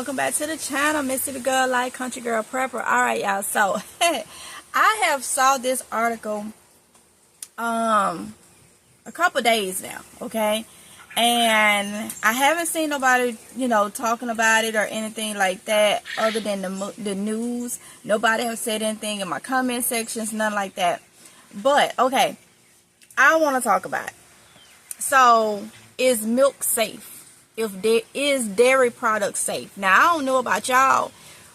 welcome back to the channel, Mississippi Girl Like Country Girl Prepper. Alright, y'all, so I have saw this article a couple days now, okay, and I haven't seen nobody talking about it or anything like that other than the news. Nobody has said anything in my comment sections, nothing like that. But okay, I want to talk about it. So, is milk safe? Is dairy products safe? Now, I don't know about y'all,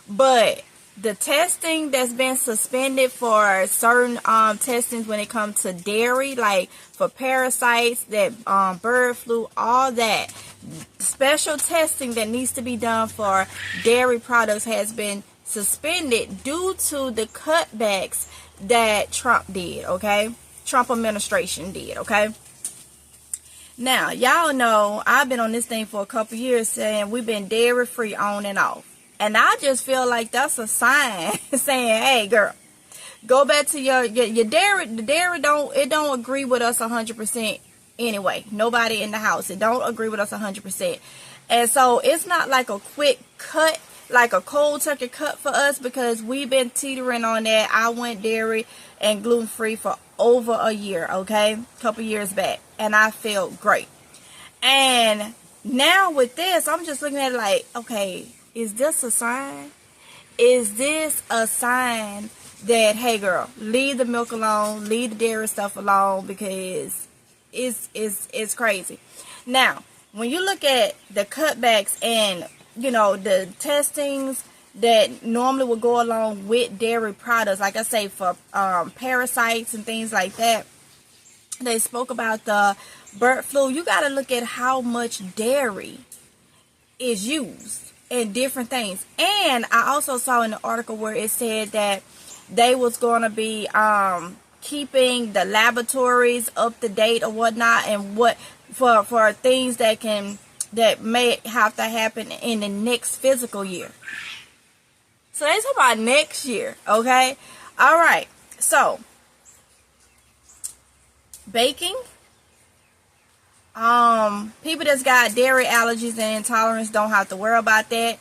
but the testing that's been suspended for certain testings when it comes to dairy, like for parasites, that bird flu, all that special testing that needs to be done for dairy products has been suspended due to the cutbacks that Trump did, okay? Trump administration did, okay? Now, y'all know I've been on this thing for a couple years saying we've been dairy free on and off. And I just feel like that's a sign saying, hey, girl, go back to your dairy. The dairy don't agree with us 100% anyway. Nobody in the house. It don't agree with us 100%. And so it's not like a quick cut, like a cold turkey cut for us, because we've been teetering on that. I went dairy and gluten free for over a year, okay, a couple years back, and I felt great. And now with this, I'm just looking at it like, okay, is this a sign? Is this a sign that, hey girl, leave the milk alone, leave the dairy stuff alone, because it's crazy. Now, when you look at the cutbacks and the testings that normally would go along with dairy products, like I say, for parasites and things like that, they spoke about the bird flu. You got to look at how much dairy is used in different things. And I also saw in the article where it said that they was going to be keeping the laboratories up to date or whatnot, and what for things that may have to happen in the next fiscal year. So they talk about next year, okay? All right. So baking, people that's got dairy allergies and intolerance don't have to worry about that.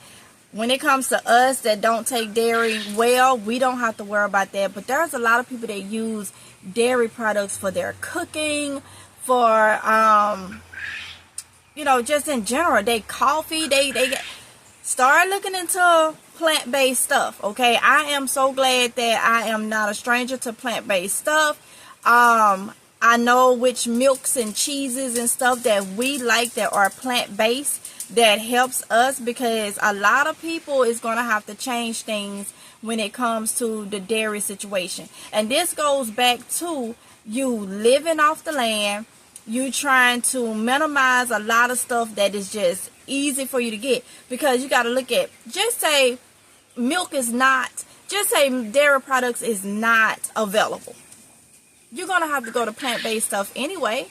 When it comes to us that don't take dairy well, we don't have to worry about that. But there's a lot of people that use dairy products for their cooking, for just in general. They coffee, they start looking into plant-based stuff, okay? I am so glad that I am not a stranger to plant-based stuff. I know which milks and cheeses and stuff that we like that are plant-based, that helps us, because a lot of people is going to have to change things when it comes to the dairy situation. And this goes back to you living off the land, you trying to minimize a lot of stuff that is just easy for you to get, because you got to look at, just say dairy products is not available. You're going to have to go to plant-based stuff anyway.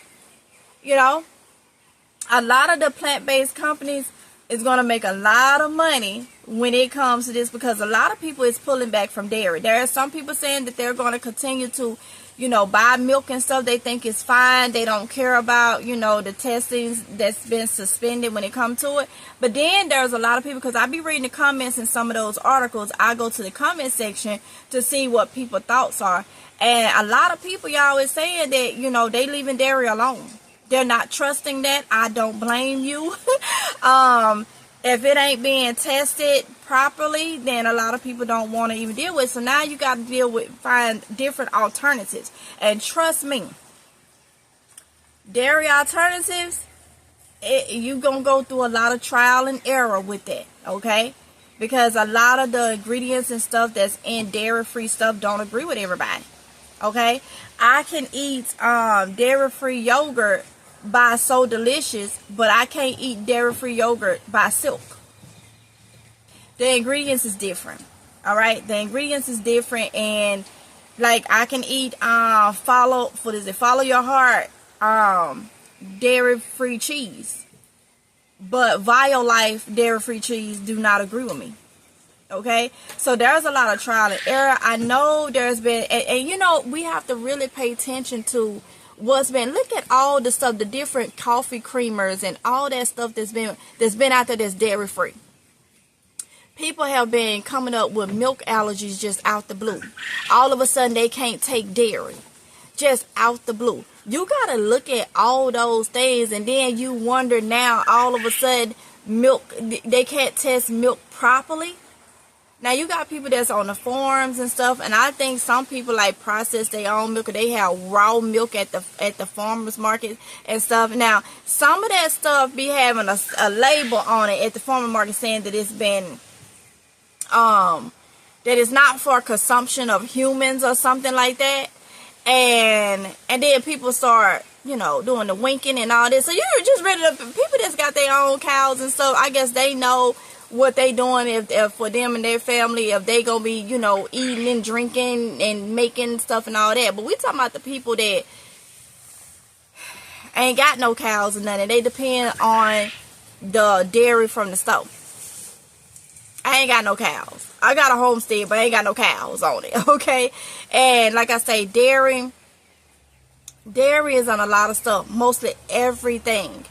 A lot of the plant-based companies is going to make a lot of money when it comes to this, because a lot of people is pulling back from dairy. There are some people saying that they're going to continue to buy milk and stuff. They think it's fine. They don't care about, the testings that's been suspended when it comes to it. But then there's a lot of people, because I be reading the comments in some of those articles. I go to the comment section to see what people's thoughts are. And a lot of people, y'all, is saying that, they leaving dairy alone. They're not trusting that. I don't blame you. If it ain't being tested properly, then a lot of people don't want to even deal with it. So now you got to find different alternatives. And trust me, dairy alternatives, you're going to go through a lot of trial and error with that, okay? Because a lot of the ingredients and stuff that's in dairy-free stuff don't agree with everybody, okay? I can eat dairy-free yogurt by So Delicious, but I can't eat dairy-free yogurt by Silk. The ingredients is different. All right, the ingredients is different, and like I can eat Follow Your Heart dairy-free cheese, but Violife dairy-free cheese do not agree with me. Okay, so there's a lot of trial and error. I know there's been, and we have to really pay attention to what's been, look at all the stuff, the different coffee creamers and all that stuff that's been out there that's dairy free. people have been coming up with milk allergies just out the blue. All of a sudden, they can't take dairy. Just out the blue. You got to look at all those things, and then you wonder now, all of a sudden, milk, they can't test milk properly. Now, you got people that's on the farms and stuff, and I think some people like process their own milk, or they have raw milk at the farmers market and stuff. Now, some of that stuff be having a label on it at the farmer market saying that it's been that it's not for consumption of humans or something like that. And then people start, doing the winking and all this. So you're just ready to, people that's got their own cows and stuff, I guess they know what they doing if for them and their family, if they gonna be, eating and drinking and making stuff and all that. But we talking about the people that ain't got no cows or nothing. They depend on the dairy from the store. I ain't got no cows. I got a homestead, but I ain't got no cows on it, okay? And like I say, dairy is on a lot of stuff, mostly everything,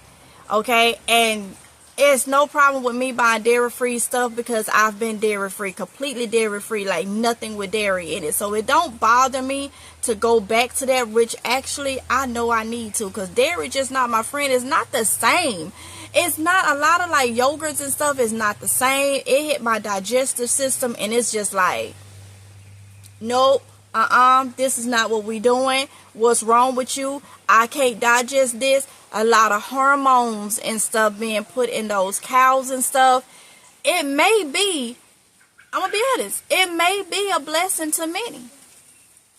okay? And it's no problem with me buying dairy-free stuff because I've been dairy-free, completely dairy-free, like nothing with dairy in it. So it don't bother me to go back to that, which actually I know I need to, because dairy just not my friend. It's not the same. It's not, a lot of like yogurts and stuff is not the same. It hit my digestive system and it's just like, nope, this is not what we doing. What's wrong with you? I can't digest this. A lot of hormones and stuff being put in those cows and stuff. It may be, I'm gonna be honest, it may be a blessing to many.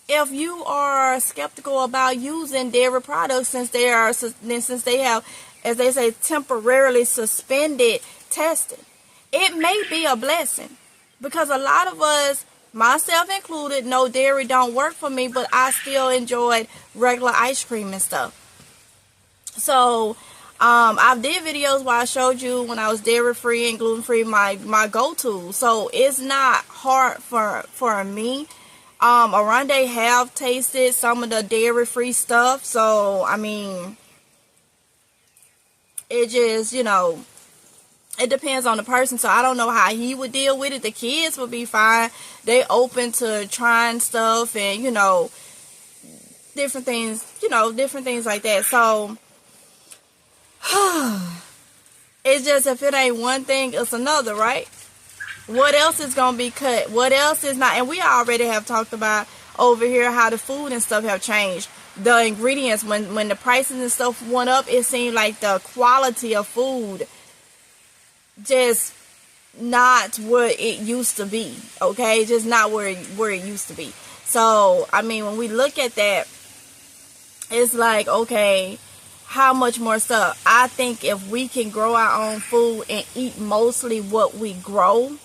If you are skeptical about using dairy products since they have, as they say, temporarily suspended testing, it may be a blessing, because a lot of us, myself included, no, dairy don't work for me, but I still enjoyed regular ice cream and stuff. So I did videos where I showed you when I was dairy free and gluten free, my go-to. So it's not hard for me. Aronde have tasted some of the dairy free stuff, so I mean, it just, it depends on the person. So I don't know how he would deal with it. The kids would be fine. They open to trying stuff and, different things, different things like that. So it's just, if it ain't one thing, it's another, right? What else is going to be cut? What else is not? And we already have talked about over here how the food and stuff have changed. The ingredients, when the prices and stuff went up, it seemed like the quality of food just not what it used to be, okay? Just not where it used to be. So, I mean, when we look at that, it's like, okay, how much more stuff? I think if we can grow our own food and eat mostly what we grow,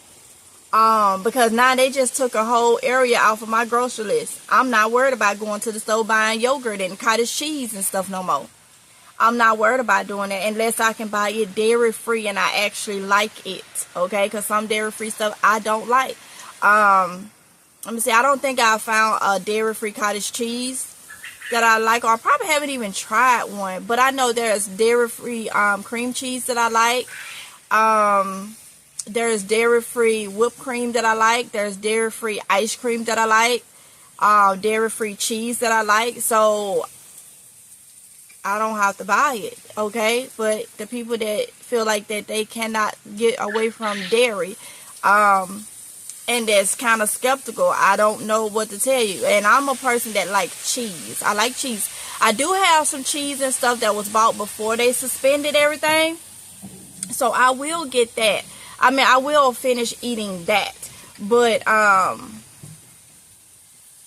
because now they just took a whole area off of my grocery list. I'm not worried about going to the store buying yogurt and cottage cheese and stuff no more. I'm not worried about doing that unless I can buy it dairy free and I actually like it, okay? Because some dairy free stuff I don't like. Let me see, I don't think I found a dairy free cottage cheese that I like, or I probably haven't even tried one, but I know there's dairy free cream cheese that I like. There's dairy free whipped cream that I like. There's dairy free ice cream that I like. Dairy free cheese that I like. So I don't have to buy it, okay? But the people that feel like that they cannot get away from dairy, and that's kind of skeptical, I don't know what to tell you. And I'm a person that likes cheese. I like cheese. I do have some cheese and stuff that was bought before they suspended everything, so I will get that. I mean, I will finish eating that. But I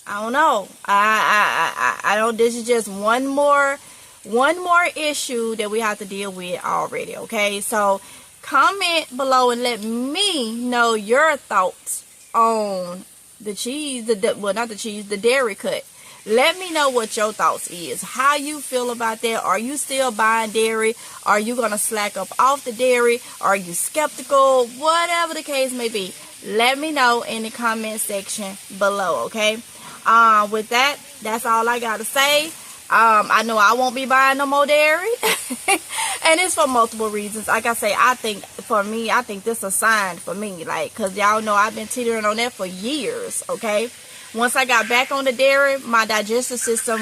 don't know. I don't. This is just one more issue that we have to deal with already. Okay, so comment below and let me know your thoughts on the cheese. The dairy cut. Let me know what your thoughts is. How you feel about that? Are you still buying dairy? Are you going to slack up off the dairy? Are you skeptical? Whatever the case may be, let me know in the comment section below, okay? With that, that's all I got to say. I know I won't be buying no more dairy. And it's for multiple reasons. Like I say, I think for me, I think this is a sign for me, like, because y'all know I've been teetering on that for years, okay? Once I got back on the dairy, my digestive system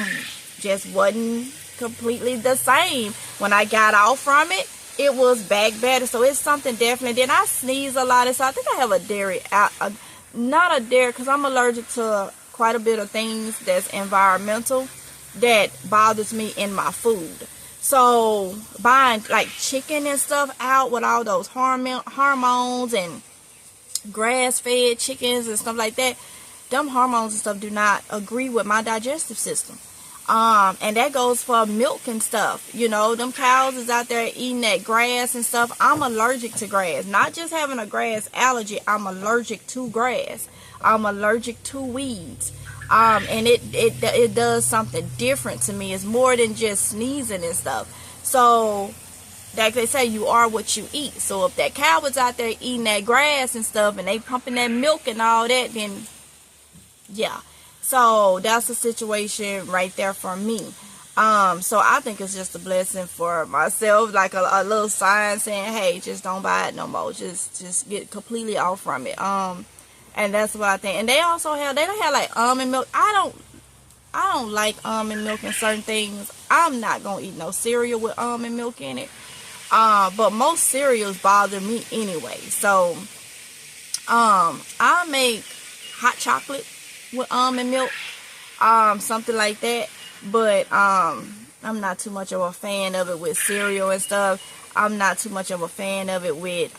just wasn't completely the same. When I got off from it, it was back better. So it's something definitely. Then I sneeze a lot, and so I think I have a dairy, not a dairy, because I'm allergic to quite a bit of things that's environmental that bothers me in my food. So buying like chicken and stuff out with all those hormones and grass-fed chickens and stuff like that, them hormones and stuff do not agree with my digestive system. And that goes for milk and stuff. You know, them cows is out there eating that grass and stuff. I'm allergic to grass. Not just having a grass allergy, I'm allergic to grass. I'm allergic to weeds. And it does something different to me. It's more than just sneezing and stuff. So, like they say, you are what you eat. So if that cow was out there eating that grass and stuff, and they pumping that milk and all that, then yeah. So that's a situation right there for me. So I think it's just a blessing for myself, like a little sign saying, hey, just don't buy it no more. Just get completely off from it. And that's what I think. And they also have, they don't have like almond milk. I don't like almond milk in certain things. I'm not gonna eat no cereal with almond milk in it. But most cereals bother me anyway. So I make hot chocolate with almond milk, something like that. But I'm not too much of a fan of it with cereal and stuff. I'm not too much of a fan of it with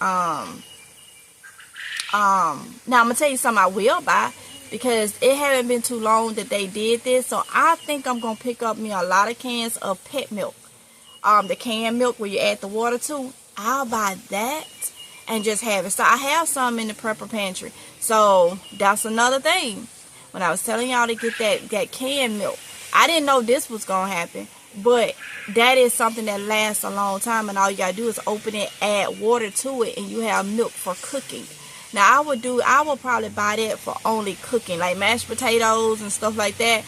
now I'm gonna tell you something I will buy, because it haven't been too long that they did this. So I think I'm gonna pick up me a lot of cans of pet milk. The canned milk where you add the water to. I'll buy that and just have it. So I have some in the prepper pantry. So that's another thing. When I was telling y'all to get that canned milk, I didn't know this was going to happen. But that is something that lasts a long time. And all you got to do is open it, add water to it, and you have milk for cooking. Now, I will probably buy that for only cooking, like mashed potatoes and stuff like that.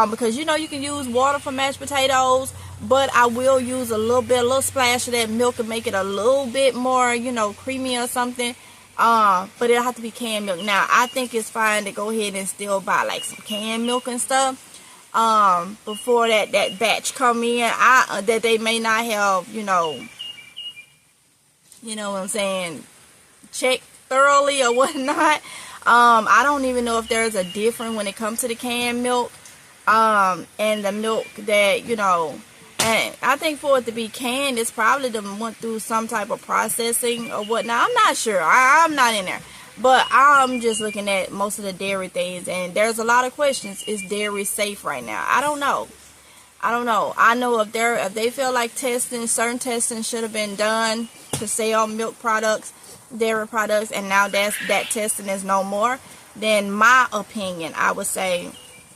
Because, you know, you can use water for mashed potatoes. But I will use a little splash of that milk and make it a little bit more, you know, creamy or something. But it'll have to be canned milk. Now, I think it's fine to go ahead and still buy like some canned milk and stuff before that batch come in. That they may not have, you know what I'm saying, checked thoroughly or whatnot. I don't even know if there's a difference when it comes to the canned milk and the milk that, you know. And I think for it to be canned, it's probably went through some type of processing or whatnot. I'm not sure. I'm not in there. But I'm just looking at most of the dairy things. And there's a lot of questions. Is dairy safe right now? I don't know. I know if they feel like certain testing should have been done to sell milk products, dairy products, and now that testing is no more, then my opinion, I would say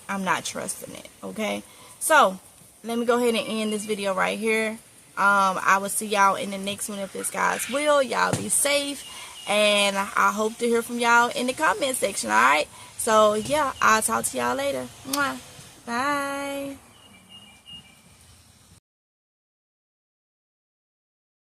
I'm not trusting it. Okay? So let me go ahead and end this video right here. I will see y'all in the next one if it's God's will. Y'all be safe. And I hope to hear from y'all in the comment section. Alright? So, yeah, I'll talk to y'all later. Mwah. Bye.